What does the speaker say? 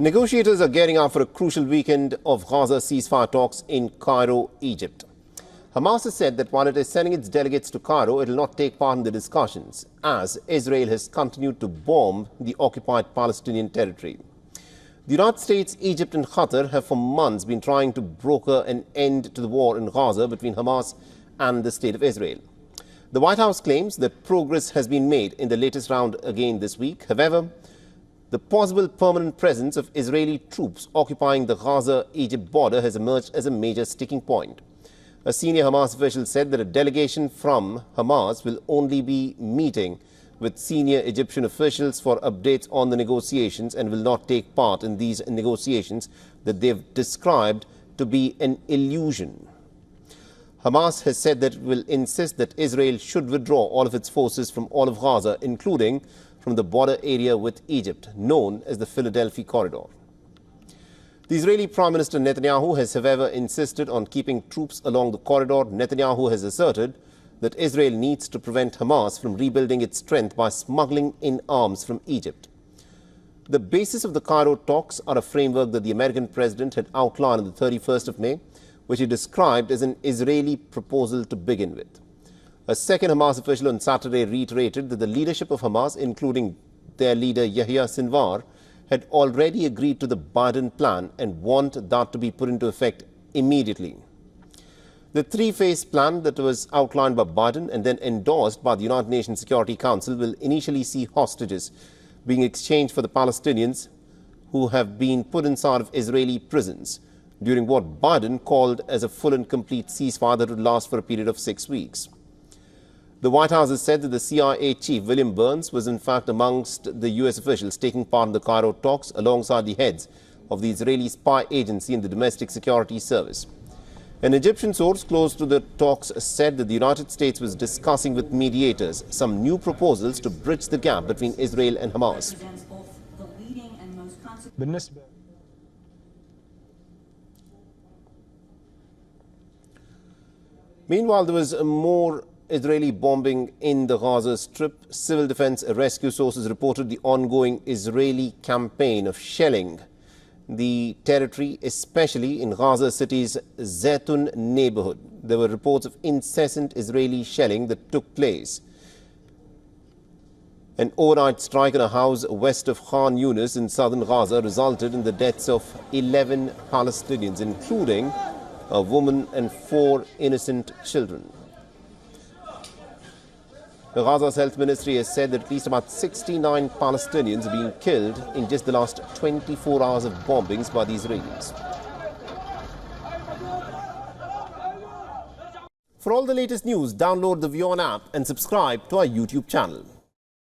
Negotiators are gearing up for a crucial weekend of Gaza ceasefire talks in Cairo, Egypt. Hamas has said that while it is sending its delegates to Cairo, it will not take part in the discussions, as Israel has continued to bomb the occupied Palestinian territory. The United States, Egypt and Qatar have for months been trying to broker an end to the war in Gaza between Hamas and the State of Israel. The White House claims that progress has been made in the latest round again this week. However, the possible permanent presence of Israeli troops occupying the Gaza-Egypt border has emerged as a major sticking point. A senior Hamas official said that a delegation from Hamas will only be meeting with senior Egyptian officials for updates on the negotiations and will not take part in these negotiations that they've described to be an illusion. Hamas has said that it will insist that Israel should withdraw all of its forces from all of Gaza, including from the border area with Egypt, known as the Philadelphia Corridor. The Israeli Prime Minister Netanyahu has, however, insisted on keeping troops along the corridor. Netanyahu has asserted that Israel needs to prevent Hamas from rebuilding its strength by smuggling in arms from Egypt. The basis of the Cairo talks are a framework that the American president had outlined on the 31st of May, which he described as an Israeli proposal to begin with. A second Hamas official on Saturday reiterated that the leadership of Hamas, including their leader Yahya Sinwar, had already agreed to the Biden plan and want that to be put into effect immediately. The three-phase plan that was outlined by Biden and then endorsed by the United Nations Security Council will initially see hostages being exchanged for the Palestinians who have been put inside of Israeli prisons during what Biden called as a full and complete ceasefire that would last for a period of 6 weeks. The White House has said that the CIA chief, William Burns, was in fact amongst the US officials taking part in the Cairo talks alongside the heads of the Israeli spy agency and the domestic security service. An Egyptian source close to the talks said that the United States was discussing with mediators some new proposals to bridge the gap between Israel and Hamas. Meanwhile, there was more Israeli bombing in the Gaza Strip. Civil defense rescue sources reported the ongoing Israeli campaign of shelling the territory, especially in Gaza City's Zaytun neighborhood. There were reports of incessant Israeli shelling that took place. An overnight strike on a house west of Khan Yunis in southern Gaza resulted in the deaths of 11 Palestinians, including a woman and 4 innocent children. The Gaza's health ministry has said that at least about 69 Palestinians have been killed in just the last 24 hours of bombings by the Israelis. For all the latest news, download the WION app and subscribe to our YouTube channel.